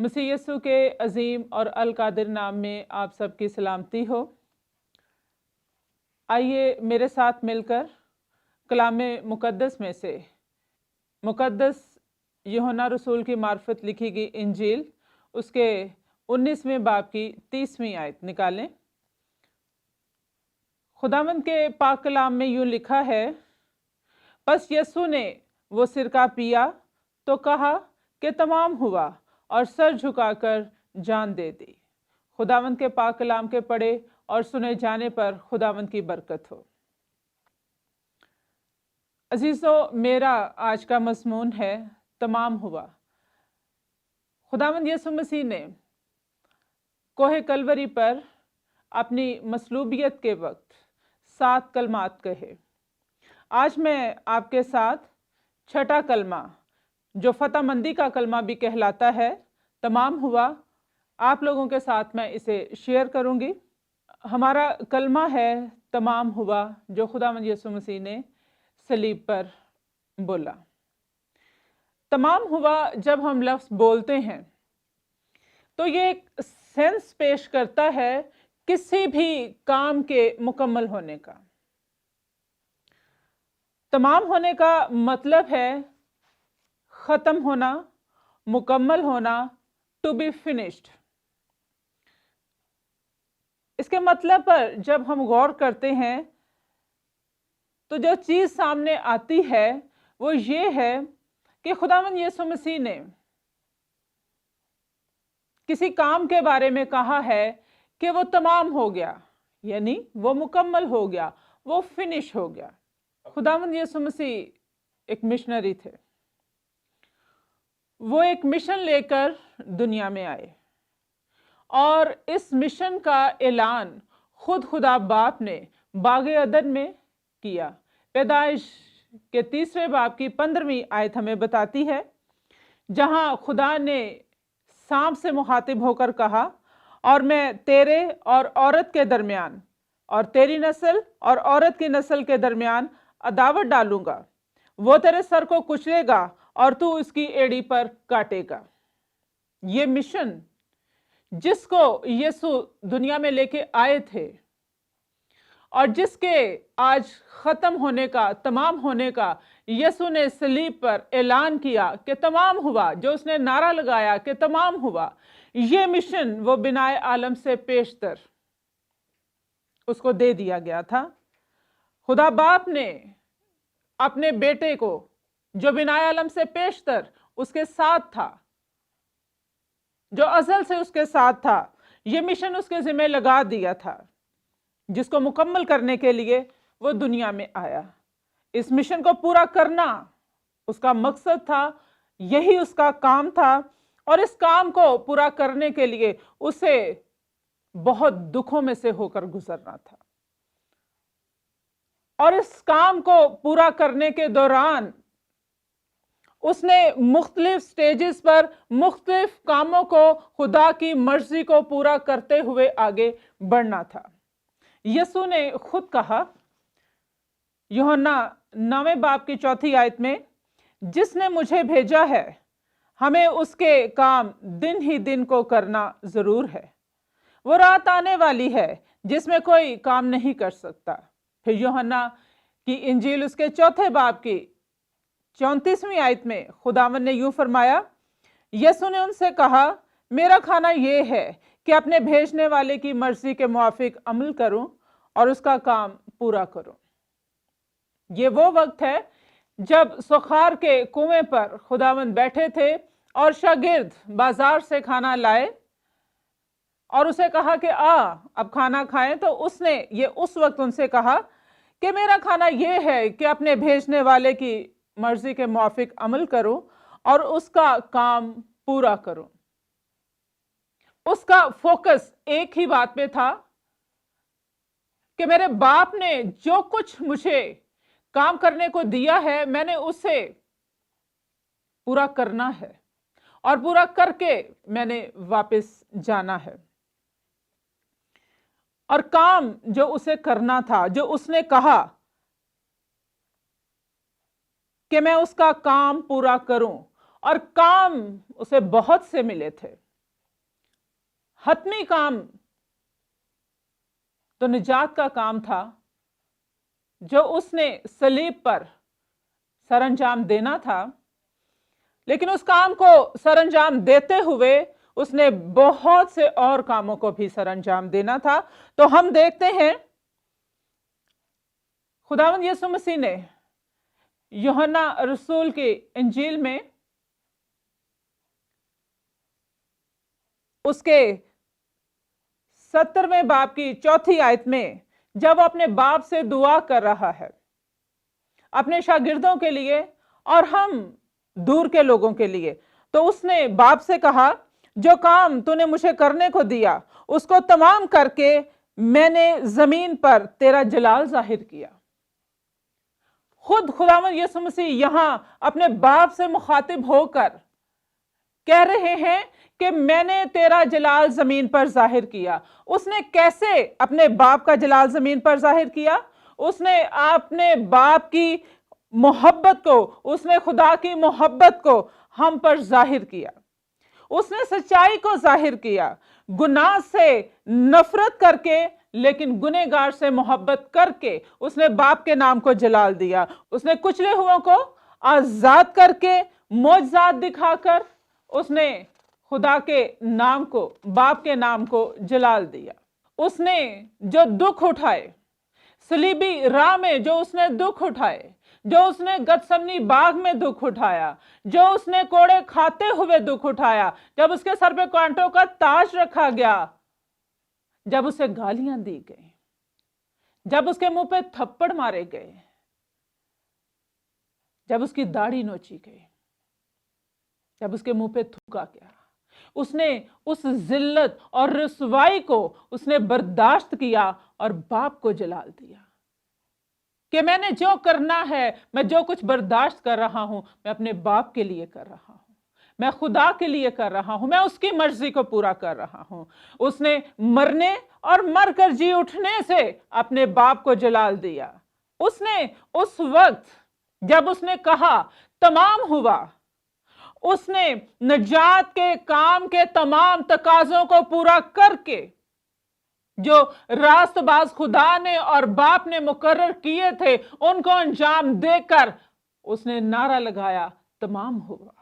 मसीह यीशु के अजीम और अल कादिर नाम में आप सबकी सलामती हो। आइए मेरे साथ मिलकर कलाम मुक़द्दस में से मुक़द्दस यूहन्ना रसूल की मार्फत लिखी गई इंजील उसके 19वें बाब की 30वीं आयत निकालें। खुदावंद के पाक कलाम में यूँ लिखा है, बस यीशु ने वो सिरका पिया तो कहा कि तमाम हुआ और सर झुकाकर जान दे दी। खुदावंद के पाक कलाम के पढ़े और सुने जाने पर खुदावंद की बरकत हो। अजीज़ों, मेरा आज का मज़मून है तमाम हुआ। खुदावंद यीशु मसीह ने कोहे कलवरी पर अपनी मसलूबियत के वक्त 7 कलमात कहे। आज मैं आपके साथ छठा कलमा, जो फतहमंदी का कलमा भी कहलाता है, तमाम हुआ, आप लोगों के साथ मैं इसे शेयर करूंगी। हमारा कलमा है तमाम हुआ, जो खुदावंद यीशु मसीह ने सलीब पर बोला। तमाम हुआ जब हम लफ्ज़ बोलते हैं तो ये एक सेंस पेश करता है किसी भी काम के मुकम्मल होने का। तमाम होने का मतलब है ख़त्म होना, मुकम्मल होना, टू बी फिनिश्ड। इसके मतलब पर जब हम गौर करते हैं तो जो चीज़ सामने आती है वो ये है कि खुदावंद यीशु मसीह ने किसी काम के बारे में कहा है कि वो तमाम हो गया, यानी वो मुकम्मल हो गया, वो फिनिश हो गया। खुदावंद यीशु मसीह एक मिशनरी थे। वो एक मिशन लेकर दुनिया में आए और इस मिशन का ऐलान खुद खुदा बाप ने बागे अदन में किया। पैदाइश के 3वें बाब की 15वीं आयत हमें बताती है, जहां खुदा ने सांप से मुखातिब होकर कहा, और मैं तेरे और औरत के दरमियान और तेरी नस्ल और औरत की नस्ल के दरमियान अदावत डालूंगा, वो तेरे सर को कुचलेगा और तू उसकी एड़ी पर काटेगा। ये मिशन जिसको यीशु दुनिया में लेके आए थे और जिसके आज ख़त्म होने का, तमाम होने का यीशु ने सलीब पर ऐलान किया कि तमाम हुआ, जो उसने नारा लगाया कि तमाम हुआ, ये मिशन वो बिनाए आलम से पेशतर उसको दे दिया गया था। खुदा बाप ने अपने बेटे को, जो बिनाए आलम से पेशतर उसके साथ था, जो अज़ल से उसके साथ था, ये मिशन उसके ज़िम्मे लगा दिया था, जिसको मुकम्मल करने के लिए वो दुनिया में आया। इस मिशन को पूरा करना उसका मकसद था, यही उसका काम था, और इस काम को पूरा करने के लिए उसे बहुत दुखों में से होकर गुजरना था। और इस काम को पूरा करने के दौरान उसने मुख्तलिफ स्टेजेस पर मुख्तलिफ कामों को, खुदा की मर्जी को पूरा करते हुए आगे बढ़ना था। यीशु ने खुद कहा यूहन्ना 9वें बाब की 4थी आयत में, जिसने मुझे भेजा है हमें उसके काम दिन ही दिन को करना जरूर है। वो रात आने वाली है जिसमें कोई काम नहीं कर सकता। फिर यूहन्ना की इंजील उसके 4थे बाब की 34वीं आयत में खुदावंद ने यूं फरमाया, यीशु ने उनसे कहा, मेरा खाना ये है कि अपने भेजने वाले की मर्जी के मुआफिक अमल करूं और उसका काम पूरा करूं। ये वो वक्त है जब सुखार के कुएं पर खुदावंद बैठे थे और शागिर्द बाजार से खाना लाए और उसे कहा कि अब खाना खाएं। तो उसने ये उस वक्त उनसे कहा कि मेरा खाना ये है कि अपने भेजने वाले की मर्जी के मुआफिक अमल करूं और उसका काम पूरा करूं। उसका फोकस एक ही बात पे था कि मेरे बाप ने जो कुछ मुझे काम करने को दिया है, मैंने उसे पूरा करना है और पूरा करके मैंने वापस जाना है। और काम जो उसे करना था, जो उसने कहा कि मैं उसका काम पूरा करूं, और काम उसे बहुत से मिले थे। حتمی کام تو نجات کا کام تھا جو اس نے صلیب پر سر انجام دینا تھا، لیکن اس کام کو سر انجام دیتے ہوئے اس نے بہت سے اور کاموں کو بھی سر انجام دینا تھا۔ تو ہم دیکھتے ہیں خداوند یسوع مسیح نے یوحنا رسول کی انجیل میں اس کے 70ویں باب کی 4 آیت میں جب وہ اپنے باپ سے دعا کر رہا ہے اپنے شاگردوں کے لیے اور ہم دور کے لوگوں کے لیے، تو اس نے باپ سے کہا جو کام تو نے مجھے کرنے کو دیا اس کو تمام کر کے میں نے زمین پر تیرا جلال ظاہر کیا۔ خود خداوند یسوع مسیح یہاں اپنے باپ سے مخاطب ہو کر کہہ رہے ہیں کہ میں نے تیرا جلال زمین پر ظاہر کیا۔ اس نے کیسے اپنے باپ کا جلال زمین پر ظاہر کیا؟ اس نے اپنے باپ کی محبت کو، اس نے خدا کی محبت کو ہم پر ظاہر کیا۔ اس نے سچائی کو ظاہر کیا، گناہ سے نفرت کر کے لیکن گنہگار سے محبت کر کے اس نے باپ کے نام کو جلال دیا۔ اس نے کچلے ہوئوں کو آزاد کر کے معجزات دکھا کر اس نے خدا کے نام کو، باپ کے نام کو جلال دیا۔ اس نے جو دکھ اٹھائے صلیبی راہ میں، جو اس نے دکھ اٹھائے، جو اس نے گتسمنی باغ میں دکھ اٹھایا، جو اس نے کوڑے کھاتے ہوئے دکھ اٹھایا، جب اس کے سر پہ کانٹوں کا تاج رکھا گیا، جب اسے گالیاں دی گئی، جب اس کے منہ پہ تھپڑ مارے گئے، جب اس کی داڑھی نوچی گئی، جب اس کے منہ پہ تھوکا گیا، اس نے اس ذلت اور رسوائی کو اس نے برداشت کیا اور باپ کو جلال دیا کہ میں نے جو کرنا ہے، میں جو کچھ برداشت کر رہا ہوں، میں اپنے باپ کے لیے کر رہا ہوں، میں خدا کے لیے کر رہا ہوں، میں اس کی مرضی کو پورا کر رہا ہوں۔ اس نے مرنے اور مر کر جی اٹھنے سے اپنے باپ کو جلال دیا۔ اس نے اس وقت جب اس نے کہا تمام ہوا، اس نے نجات کے کام کے تمام تقاضوں کو پورا کر کے جو راست باز خدا نے اور باپ نے مقرر کیے تھے ان کو انجام دے کر اس نے نعرہ لگایا تمام ہوا،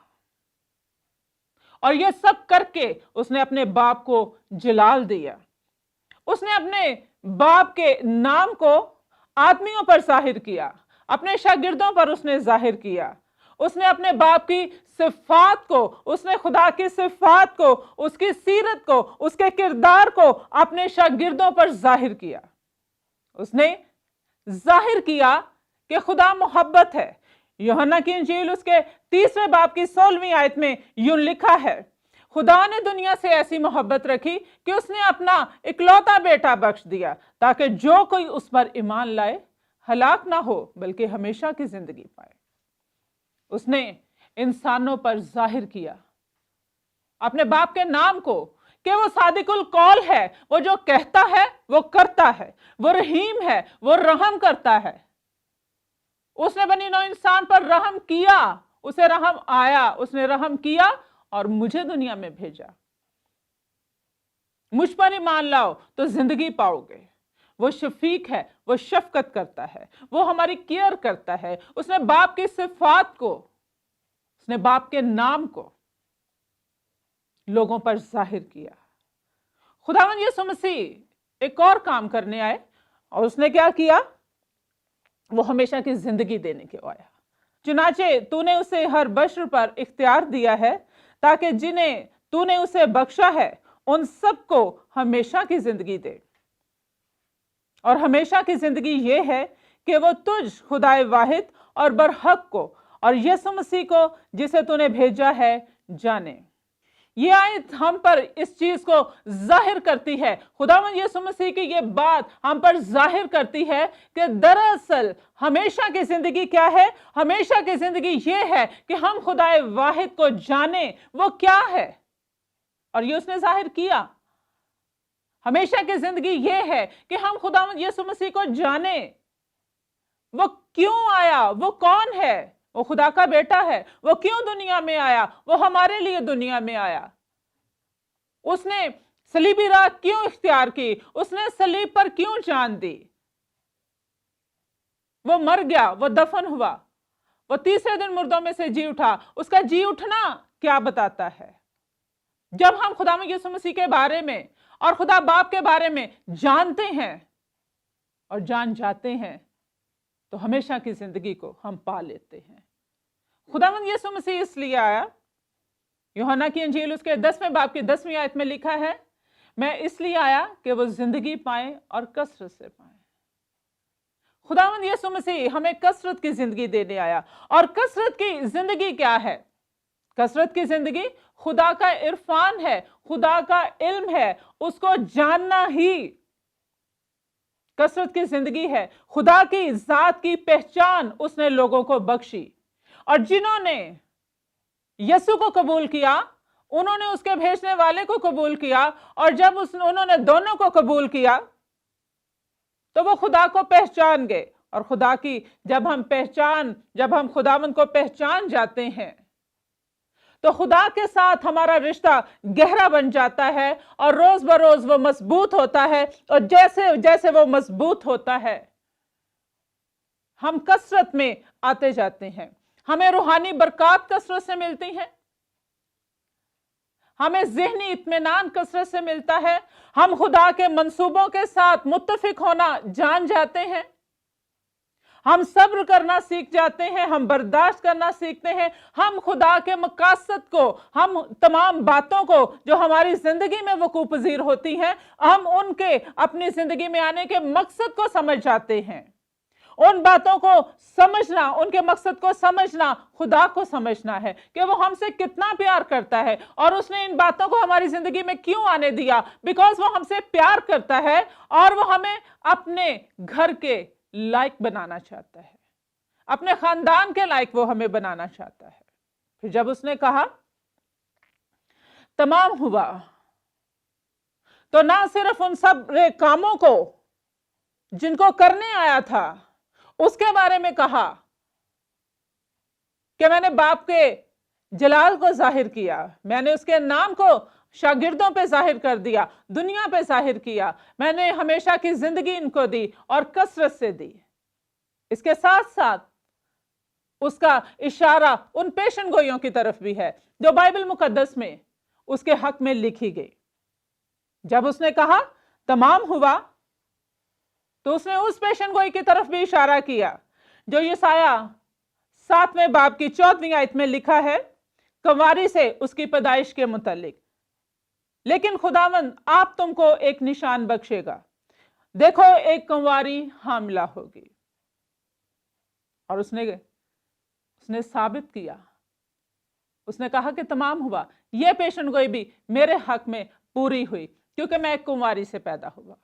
اور یہ سب کر کے اس نے اپنے باپ کو جلال دیا۔ اس نے اپنے باپ کے نام کو آدمیوں پر ظاہر کیا، اپنے شاگردوں پر اس نے ظاہر کیا۔ اس نے اپنے باپ کی صفات کو، اس نے خدا کی صفات کو، اس کی سیرت کو، اس کے کردار کو اپنے شاگردوں پر ظاہر کیا۔ اس نے ظاہر کیا کہ خدا محبت ہے۔ یوحنا کی انجیل اس کے 3 باب کی 16ویں آیت میں یوں لکھا ہے، خدا نے دنیا سے ایسی محبت رکھی کہ اس نے اپنا اکلوتا بیٹا بخش دیا تاکہ جو کوئی اس پر ایمان لائے ہلاک نہ ہو بلکہ ہمیشہ کی زندگی پائے۔ اس نے انسانوں پر ظاہر کیا اپنے باپ کے نام کو کہ وہ صادق القول ہے، وہ جو کہتا ہے وہ کرتا ہے، وہ رحیم ہے، وہ رحم کرتا ہے۔ اس نے بنی نوع انسان پر رحم کیا، اسے رحم آیا، اس نے رحم کیا اور مجھے دنیا میں بھیجا۔ مجھ پر ایمان لاؤ تو زندگی پاؤ گے۔ وہ شفیق ہے، وہ شفقت کرتا ہے، وہ ہماری کیئر کرتا ہے۔ اس نے باپ کی صفات کو، اس نے باپ کے نام کو لوگوں پر ظاہر کیا۔ خداوند یسوع مسیح ایک اور کام کرنے آئے اور اس نے کیا کیا؟ وہ ہمیشہ کی زندگی دینے کے آیا۔ چنانچہ تو نے اسے ہر بشر پر اختیار دیا ہے تاکہ جنہیں تو نے اسے بخشا ہے ان سب کو ہمیشہ کی زندگی دے۔ اور ہمیشہ کی زندگی یہ ہے کہ وہ تجھ خدائے واحد اور برحق کو اور یسوع مسیح کو جسے تو نے بھیجا ہے جانے۔ یہ آیت ہم پر اس چیز کو ظاہر کرتی ہے، خداوند یسوع مسیح کی یہ بات ہم پر ظاہر کرتی ہے کہ دراصل ہمیشہ کی زندگی کیا ہے؟ ہمیشہ کی زندگی یہ ہے کہ ہم خدائے واحد کو جانیں وہ کیا ہے، اور یہ اس نے ظاہر کیا۔ ہمیشہ کی زندگی یہ ہے کہ ہم خداوند یسوع مسیح کو جانیں، وہ کیوں آیا، وہ کون ہے، وہ خدا کا بیٹا ہے، وہ کیوں دنیا میں آیا، وہ ہمارے لیے دنیا میں آیا۔ اس نے सलीबी राह क्यों इख्तियार की, उसने सलीब पर क्यों जान दी। वो मर गया, वो दफन हुआ, वो तीसरे दिन मुर्दों में से जी उठा। उसका जी उठना क्या बताता है? जब हम खुदावंद यीशु मसीह के बारे में और खुदा बाप के बारे में जानते हैं और जान जाते हैं तो हमेशा की जिंदगी को हम पा लेते हैं। खुदावंद यीशु मसीह इसलिए आया, यूहन्ना की इंजील उसके 10वें बाब की 10वीं आयत में लिखा है, मैं इसलिए आया कि वो जिंदगी पाए और कसरत से पाए। खुदावंद यीशु मसीह हमें कसरत की जिंदगी देने आया। और कसरत की जिंदगी क्या है? कसरत की जिंदगी खुदा का इरफान है, खुदा का इल्म है, उसको जानना ही कसरत की जिंदगी है। खुदा की जात की पहचान उसने लोगों को बख्शी, और जिन्होंने यीशु को कबूल किया उन्होंने उसके भेजने वाले को कबूल किया, और जब उन्होंने दोनों को कबूल किया तो वो खुदा को पहचान गए। और खुदा की जब हम खुदावंद को पहचान जाते हैं तो खुदा के साथ हमारा रिश्ता गहरा बन जाता है और रोज बरोज वो मजबूत होता है। और जैसे जैसे वो मजबूत होता है हम कसरत में आते जाते हैं। हमें रूहानी बरकत कसरत से मिलती हैं, हमें ज़हनी इत्मीनान कसरत से मिलता है, हम खुदा के मंसूबों के साथ मुत्तफिक होना जान जाते हैं, हम सब्र करना सीख जाते हैं, हम बर्दाश्त करना सीखते हैं, हम खुदा के मकासद को, हम तमाम बातों को जो हमारी जिंदगी में वकूअ पजीर होती हैं, हम उनके अपनी जिंदगी में आने के मकसद को समझ जाते हैं। उन बातों को समझना, उनके मकसद को समझना, खुदा को समझना है कि वो हमसे कितना प्यार करता है और उसने इन बातों को हमारी जिंदगी में क्यों आने दिया। बिकॉज वो हमसे प्यार करता है और वो हमें अपने घर के लायक बनाना चाहता है, अपने खानदान के लायक वो हमें बनाना चाहता है। फिर जब उसने कहा तमाम हुआ, तो ना सिर्फ उन सब कामों को जिनको करने आया था उसके बारे में कहा कि मैंने बाप के जलाल को जाहिर किया, मैंने उसके नाम को शागिर्दों पे जाहिर कर दिया, दुनिया पे जाहिर किया, मैंने हमेशा की जिंदगी इनको दी और कसरत से दी। इसके साथ साथ उसका इशारा उन पेशन गोइयों की तरफ भी है जो बाइबल मुकद्दस में उसके हक में लिखी गई। जब उसने कहा तमाम हुआ तो उसने उस पेशन गोई की तरफ भी इशारा किया जो यशायाह 7वें बाब की 14वीं आयत में लिखा है, कंवारी से उसकी पैदाइश के मुतालिक। लेकिन खुदावंद आप तुमको एक निशान बख्शेगा, देखो एक कंवारी हामिला होगी। और उसने साबित किया, उसने कहा कि तमाम हुआ, यह पेशन गोई भी मेरे हक में पूरी हुई क्योंकि मैं एक कुंवारी से पैदा हुआ।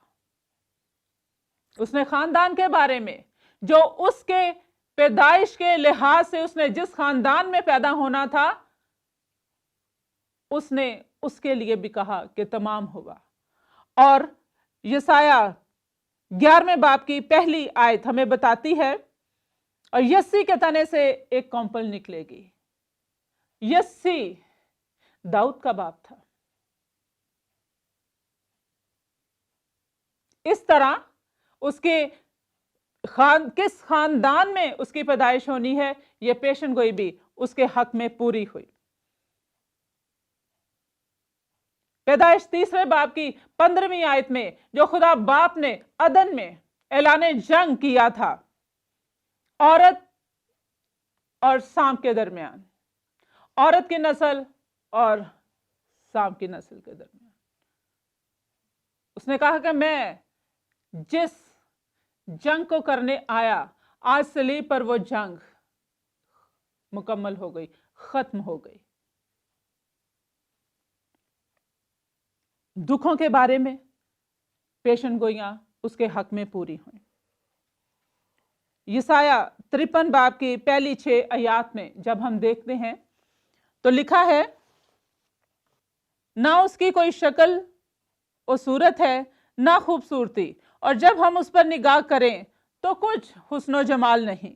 उसने खानदान के बारे में जो उसके पैदाइश के लिहाज से उसने जिस खानदान में पैदा होना था उसने उसके लिए भी कहा कि तमाम हुआ। और यशायाह 11वें बाब की पहली आयत हमें बताती है, और यस्सी के तने से एक कौंपल निकलेगी। यस्सी दाऊद का बाप था। इस तरह उसके किस खानदान में उसकी पैदाइश होनी है, यह पेशन गोई भी उसके हक में पूरी हुई। पैदाइश 3रे बाब की 15वीं आयत में जो खुदा बाप ने अदन में ऐलाने जंग किया था औरत और सांप के दरमियान, औरत की नस्ल और सांप की नस्ल के दरमियान, उसने कहा कि मैं जिस जंग को करने आया, आज सलीब पर वो जंग मुकम्मल हो गई, खत्म हो गई। दुखों के बारे में पेशन गोइयां उसके हक में पूरी हुई। यशायाह 53 बाब की पहली 6 आयत में जब हम देखते हैं तो लिखा है, ना उसकी कोई शक्ल और सूरत है ना खूबसूरती, और जब हम उस पर निगाह करें तो कुछ हुस्न जमाल नहीं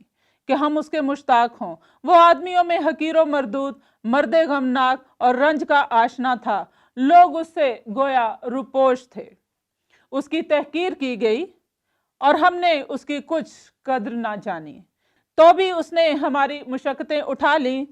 कि हम उसके मुश्ताक हों। वो आदमियों में हकीर व मरदूद, मर्दे गमनाक और रंज का आशना था, लोग उससे गोया रुपोश थे। उसकी तहकीर की गई और हमने उसकी कुछ कद्र ना जानी। तो भी उसने हमारी मुशक्कतें उठा ली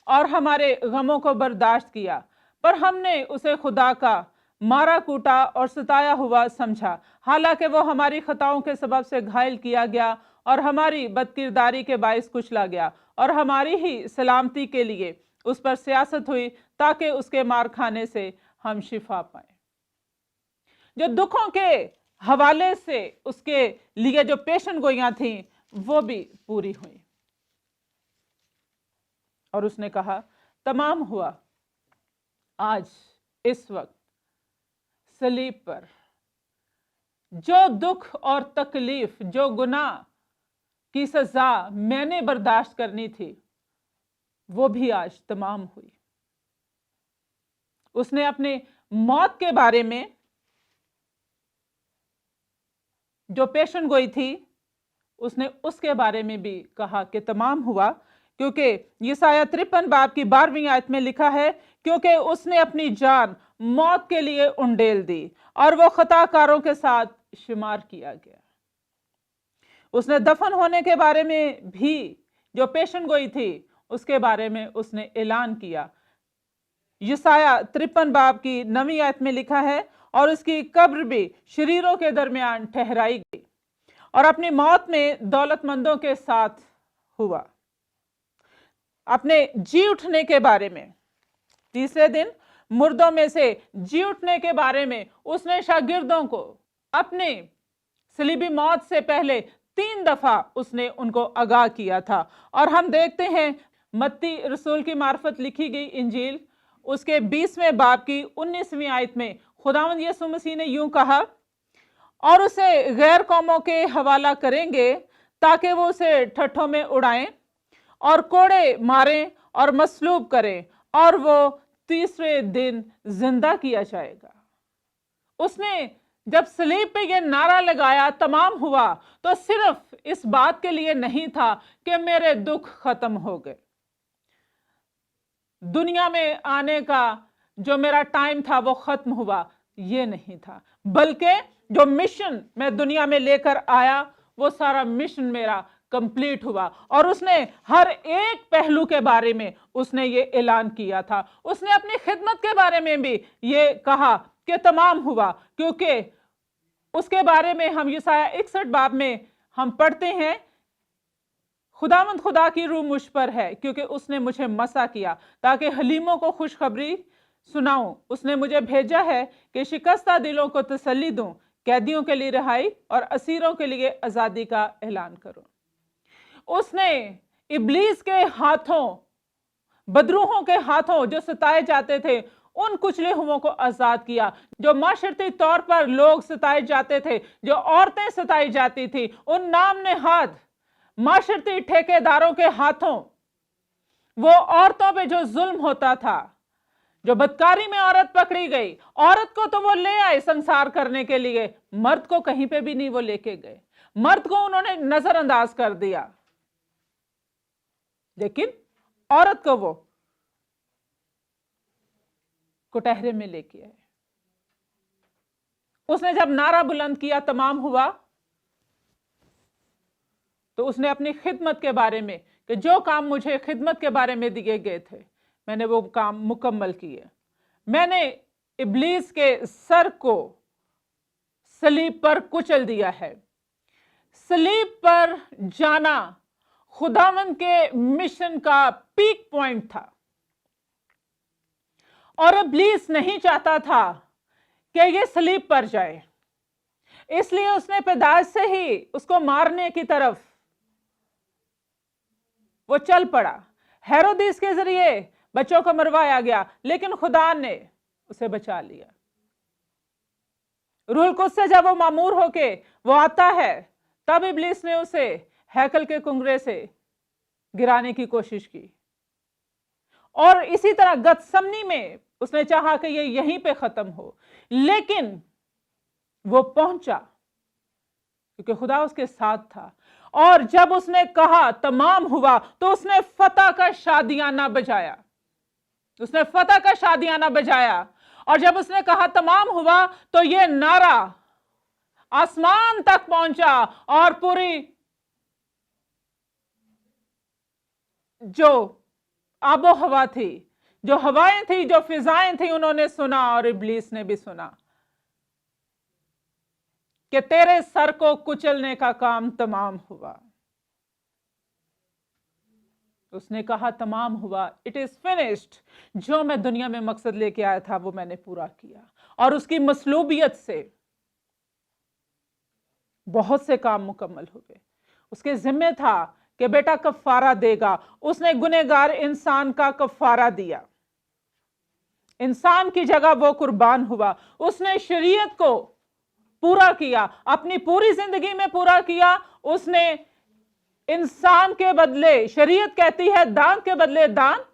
और हमारे गमों को बर्दाश्त किया, पर हमने उसे खुदा का मारा कूटा और सताया हुआ समझा। हालांकि वो हमारी खताओं के सबब से घायल किया गया और हमारी बदकिरदारी के बाइस कुचला गया, और हमारी ही सलामती के लिए उस पर सियासत हुई ताकि उसके मार खाने से हम शिफा पाएं। जो दुखों के हवाले से उसके लिए जो पेशन गोइयां थीं वो भी पूरी हुई। और उसने कहा, तमाम हुआ। आज इस वक्त सलीब पर जो दुख और तकलीफ, जो गुनाह की सजा मैंने बर्दाश्त करनी थी, वो भी आज तमाम हुई। उसने अपने मौत के बारे में जो पेशन गोई थी, उसने उसके बारे में भी कहा कि तमाम हुआ, क्योंकि यशायाह 53 बाब की 12वीं आयत में लिखा है, क्योंकि उसने अपनी जान मौत के लिए उंडेल दी और वो खताकारों के साथ शुमार किया गया। उसने दफन होने के बारे में भी जो पेशन गोई थी, उसके बारे में उसने ऐलान किया। यशायाह 53 बाब की 9वीं आयत में लिखा है, और उसकी कब्र भी शरीरों के दरमियान ठहराई गई और अपनी मौत में दौलतमंदों के साथ हुआ। अपने जी उठने के बारे में, तीसरे दिन मुर्दों में से जी उठने के बारे में उसने शागिर्दों को अपने सलीबी मौत से पहले 3 दफा उसने उनको आगाह किया था। और हम देखते हैं मत्ती रसूल की मार्फत लिखी गई इंजील उसके 20वें बाब की 19वीं आयत में खुदावंद यीशु मसीह ने यूं कहा, और उसे गैर कौमों के हवाला करेंगे ताकि वो उसे ठट्ठों में उड़ाएं और कोड़े मारें और मसलूब करें, और वो तीसरे दिन जिंदा किया जाएगा। उसने जब सलीब पे ये नारा लगाया, तमाम हुआ, तो सिर्फ इस बात के लिए नहीं था कि मेरे दुख खत्म हो गए, दुनिया में आने का जो मेरा टाइम था वो खत्म हुआ, ये नहीं था, बल्कि जो मिशन मैं दुनिया में लेकर आया वो सारा मिशन मेरा कंप्लीट हुआ। और उसने हर एक पहलू के बारे में उसने ये ऐलान किया था। उसने अपनी खिदमत के बारे में भी ये कहा कि तमाम हुआ, क्योंकि उसके बारे में हम यशायाह 61 बाब में हम पढ़ते हैं, खुदावंद खुदा की रूह मुझ पर है, क्योंकि उसने मुझे मसा किया ताकि हलीमों को खुशखबरी सुनाऊं। उसने मुझे भेजा है कि शिकस्ता दिलों को तसल्ली दूं, कैदियों के लिए रिहाई और असीरों के लिए आजादी का ऐलान करूं। उसने इब्लीस के हाथों, बदरूहों के हाथों जो सताए जाते थे, उन कुचले हुओं को आजाद किया। जो माशरती तौर पर लोग सताए जाते थे, जो औरतें सताई जाती थी, उन नाम नेहाद माशरती ठेकेदारों के हाथों वो औरतों पे जो जुल्म होता था, जो बदकारी में औरत पकड़ी गई, औरत को तो वो ले आए संसार करने के लिए, मर्द को कहीं पे भी नहीं वो लेके गए, मर्द को उन्होंने नजरअंदाज कर दिया, लेकिन औरत को वो कुटहरे में लेके आए। उसने जब नारा बुलंद किया तमाम हुआ, तो उसने अपनी खिदमत के बारे में कि जो काम मुझे खिदमत के बारे में दिए गए थे मैंने वो काम मुकम्मल किए। मैंने इब्लीस के सर को सलीब पर कुचल दिया है। सलीब पर जाना खुदावंद के मिशन का पीक पॉइंट था, और इब्लीस नहीं चाहता था कि ये सलीब पर जाए, इसलिए उसने पैदाइश से ही उसको मारने की तरफ वो चल पड़ा। हेरोदिस के जरिए बच्चों को मरवाया गया, लेकिन खुदा ने उसे बचा लिया। रूह कुद्स से जब वो मामूर होके वो आता है, तब इब्लीस ने उसे हैकल के कुंगरे से गिराने की कोशिश की, और इसी तरह गतसमनी में उसने चाहा कि ये यहीं पे खत्म हो, लेकिन वो पहुंचा क्योंकि खुदा उसके साथ था। और जब उसने कहा तमाम हुआ, तो उसने फतह का शादियाना बजाया, उसने फतह का शादियाना बजाया, और जब उसने कहा तमाम हुआ तो ये नारा आसमान तक पहुंचा और पूरी जो आबो हवा थी, जो हवाएं थी, जो फिजाएं थी, उन्होंने सुना और इब्लीस ने भी सुना कि तेरे सर को कुचलने का काम तमाम हुआ। उसने कहा तमाम हुआ, इट इज फिनिश्ड। जो मैं दुनिया में मकसद लेके आया था वो मैंने पूरा किया। और उसकी मसलूबियत से बहुत से काम मुकम्मल हुए। उसके जिम्मे था कि बेटा कफारा देगा। उसने गुनहगार इंसान का कफारा दिया, इंसान की जगह वो कुर्बान हुआ। उसने शरीयत को पूरा किया, अपनी पूरी जिंदगी में पूरा किया। उसने इंसान के बदले, शरीयत कहती है दांत के बदले दांत,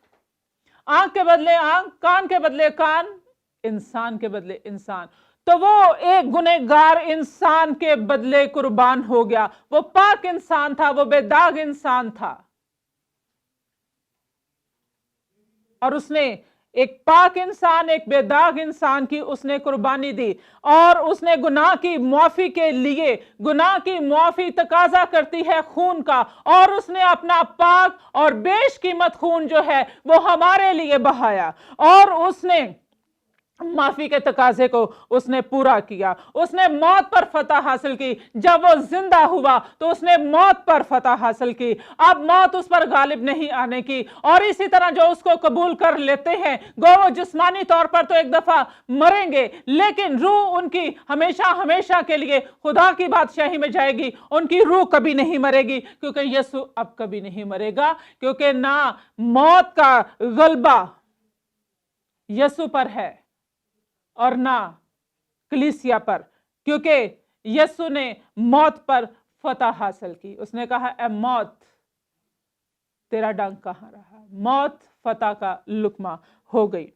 आंख के बदले आंख, कान के बदले कान, इंसान के बदले इंसान। तो वो एक गुनहगार इंसान के बदले कुर्बान हो गया। वो पाक इंसान था, वो बेदाग इंसान था। और उसने एक पाक इंसान, एक बेदाग इंसान की उसने कुर्बानी दी। और उसने गुनाह की मुआफी के लिए, गुनाह की मुआफी तकाजा करती है खून का, और उसने अपना पाक और बेशकीमत खून जो है वो हमारे लिए बहाया। और उसने माफी के तकाजे को उसने पूरा किया। उसने मौत पर फतह हासिल की। जब वो जिंदा हुआ तो उसने मौत पर फतह हासिल की। अब मौत उस पर गालिब नहीं आने की। और इसी तरह जो उसको कबूल कर लेते हैं, गो वो जिस्मानी तौर पर तो एक दफा मरेंगे, लेकिन रूह उनकी हमेशा हमेशा के लिए खुदा की बादशाही में जाएगी। उनकी रूह कभी नहीं मरेगी, क्योंकि यीशु अब कभी नहीं मरेगा, क्योंकि ना मौत का गलबा यीशु पर है और ना कलीसिया पर, क्योंकि यीशु ने मौत पर फतह हासिल की। उसने कहा, ए मौत तेरा डंक कहां रहा? मौत फतह का लुकमा हो गई।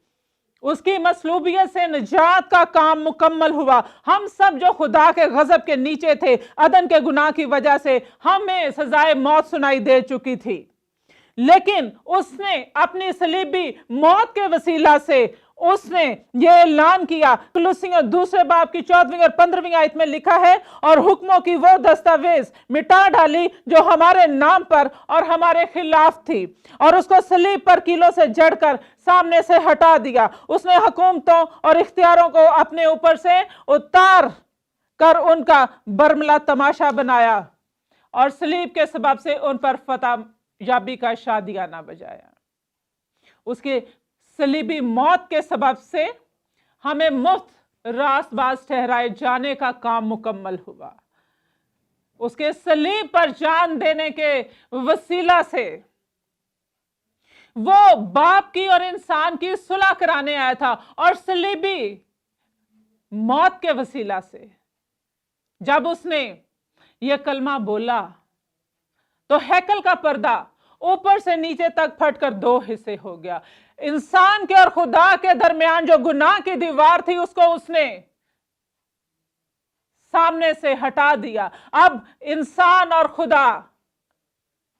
उसकी मसलूबियत से निजात का काम मुकम्मल हुआ। हम सब जो खुदा के गजब के नीचे थे, अदन के गुनाह की वजह से हमें सजाए मौत सुनाई दे चुकी थी, लेकिन उसने अपनी सलीबी मौत के वसीला से उसने ये ऐलान किया। कुलुसियों दूसरे बाब की 14वीं और 15वीं आयत में लिखा है, और हुक्मों की वो दस्तावेज मिटा डाली जो हमारे नाम पर और हमारे खिलाफ थी, और उसको सलीब पर कीलों से जड़कर सामने से हटा दिया। उसने हुकूमतों और इख्तियारों को अपने ऊपर से उतार कर उनका बरमला तमाशा बनाया, और सलीब के सबब से उन पर फतह याबी का शादियाना बजाया। उसके सलीबी मौत के सबब से हमें मुफ्त रासबाज ठहराए जाने का काम मुकम्मल हुआ। उसके सलीब पर जान देने के वसीला से वो बाप की और इंसान की सुलह कराने आया था। और सलीबी मौत के वसीला से जब उसने ये कलमा बोला तो हैकल का पर्दा ऊपर से नीचे तक फटकर 2 हिस्से हो गया। इंसान के और खुदा के दरमियान जो गुनाह की दीवार थी उसको उसने सामने से हटा दिया। अब इंसान और खुदा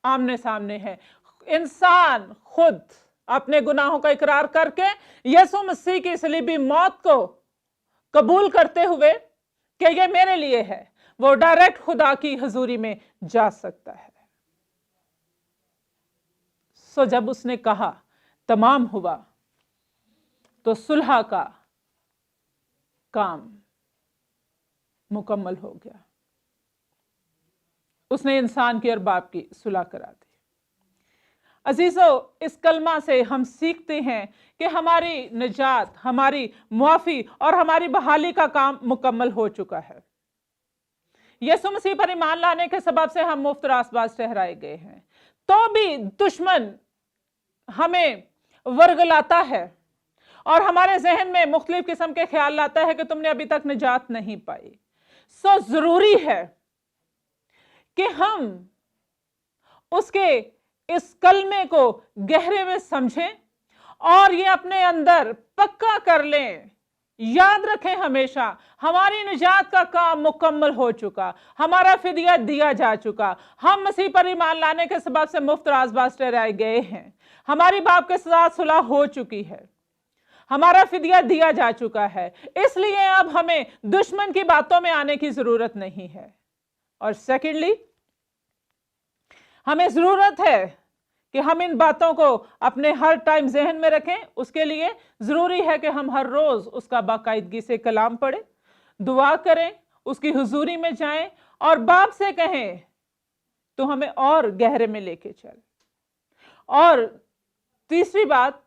आमने सामने है। इंसान खुद अपने गुनाहों का इकरार करके यीशु मसीह की सलीबी मौत को कबूल करते हुए कि ये मेरे लिए है, वो डायरेक्ट खुदा की हजूरी में जा सकता है। सो जब उसने कहा तमाम हुआ तो सुलह का काम मुकम्मल हो गया। उसने इंसान की और बाप की सुलह करा दी। अजीजों, इस कलमा से हम सीखते हैं कि हमारी निजात, हमारी मुआफी और हमारी बहाली का काम मुकम्मल हो चुका है। यीशु मसीह पर ईमान लाने के सबब से हम मुफ्त रासबाज ठहराए गए हैं। तो भी दुश्मन हमें वर्गलाता है और हमारे जहन में मुख्तलिफ किस्म के ख्याल लाता है कि तुमने अभी तक निजात नहीं पाई। सो जरूरी है कि हम उसके इस कलमे को गहरे में समझें और ये अपने अंदर पक्का कर लें। याद रखें हमेशा, हमारी निजात का काम मुकम्मल हो चुका, हमारा फिदिया दिया जा चुका। हम मसीह पर ईमान लाने के सबब से मुफ्त रासबाज ठहराए गए हैं। हमारी बाप के साथ सुलह हो चुकी है। हमारा फिदिया दिया जा चुका है, इसलिए अब हमें दुश्मन की बातों में आने की जरूरत नहीं है। और सेकेंडली, हमें जरूरत है कि हम इन बातों को अपने हर टाइम जहन में रखें। उसके लिए जरूरी है कि हम हर रोज उसका बाकायदगी से कलाम पढ़ें, दुआ करें, उसकी हुजूरी में जाएं और बाप से कहें तो हमें और गहरे में लेके चल। और तीसरी बात,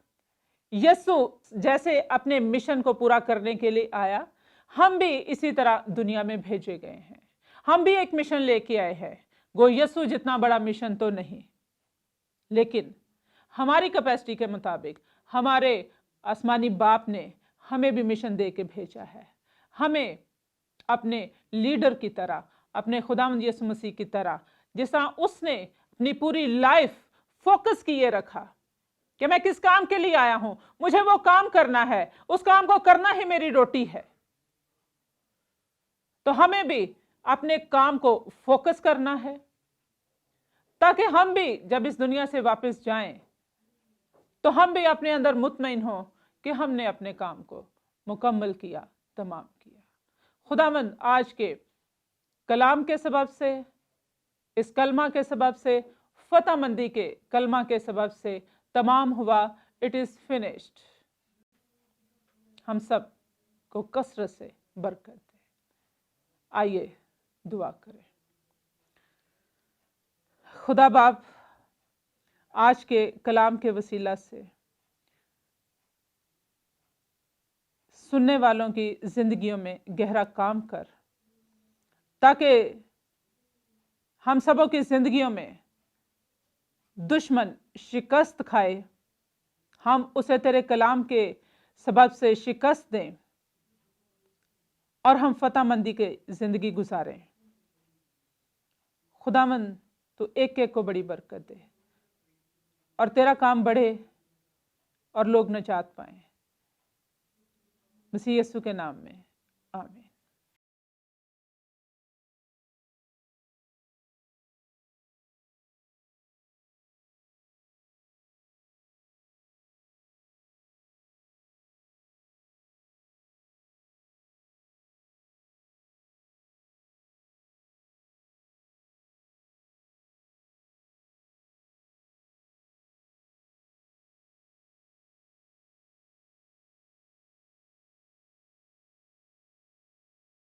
यीशु जैसे अपने मिशन को पूरा करने के लिए आया, हम भी इसी तरह दुनिया में भेजे गए हैं। हम भी एक मिशन लेके आए हैं। गो यीशु जितना बड़ा मिशन तो नहीं, लेकिन हमारी कैपेसिटी के मुताबिक हमारे आसमानी बाप ने हमें भी मिशन दे के भेजा है। हमें अपने लीडर की तरह, अपने खुदावंद यीशु मसीह की तरह, जिस तरह उसने अपनी पूरी लाइफ फोकस किए रखा कि मैं किस काम के लिए आया हूं, मुझे वो काम करना है, उस काम को करना ही मेरी रोटी है। तो हमें भी अपने काम को फोकस करना है, ताकि हम भी जब इस दुनिया से वापस जाएं तो हम भी अपने अंदर मुतमईन हो कि हमने अपने काम को मुकम्मल किया, तमाम किया। खुदावंद आज के कलाम के सबब से, इस कलमा के सबब से, फतहमंदी के कलमा के सबब से तमाम हुआ, इट इज फिनिश्ड, हम सब को कसरत से बरकत दे। आइए दुआ करें। खुदा बाप, आज के कलाम के वसीला से सुनने वालों की जिंदगियों में गहरा काम कर, ताकि हम सबों की जिंदगियों में दुश्मन शिकस्त खाए, हम उसे तेरे कलाम के सबब से शिकस्त दें और हम फतहमंदी के जिंदगी गुजारें। खुदावंद, तू एक एक को बड़ी बरकत दे और तेरा काम बढ़े और लोग नजात पाएं। मसीह यीशु के नाम में आमीन।